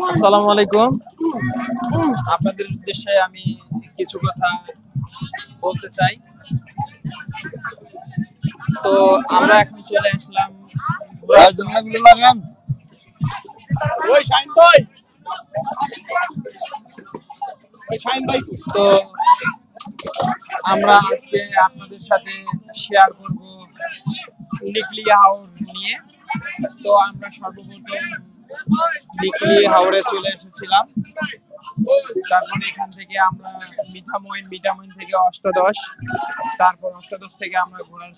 আসসালামু আলাইকুম। আপনাদের উদ্দেশ্যে আমি কিছু কথা বলতে চাই। তো আমরা এখন চলে আসলাম তো আমরা আজকে আপনাদের সাথে শেয়ার করব নিকলি হাওর নিয়ে। তো আমরা সর্বপ্রথম নিকলি হাওরে চলে এসেছিলাম। তারপরে এখান থেকে আমরা মিঠামইন থেকে অষ্টাদশ, তারপর অষ্টাদশ থেকে আমরা ঘোড়ার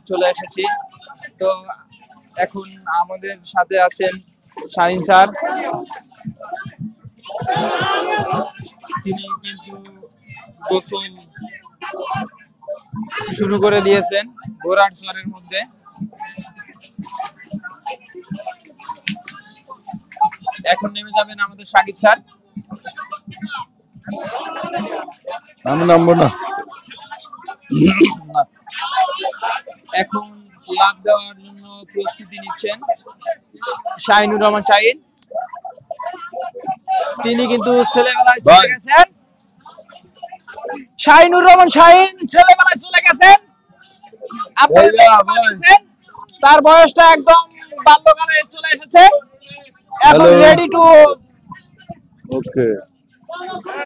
চলে এসেছি। তো এখন আমাদের সাথে আছেন শাহিন স্যার। তিনি কিন্তু গোসল শুরু করে দিয়েছেন ঘোড়ার চরের মধ্যে। এখন নেমে যাবেন আমাদের সাকিব স্যার। আমি নামবো না। এখন লাভ দেওয়ার জন্য প্রস্তুতি নিচ্ছেন শাহিনুর রহমান শাহিন। তিনি কিন্তু ছেলেবেলায় চলে গেছেন। শাহিনুর রহমান শাহিন ছেলেবেলায় চলে গেছেন। তার বয়সটা একদম বাল্যকালে চলে এসেছে। এখন রেডি টু ওকে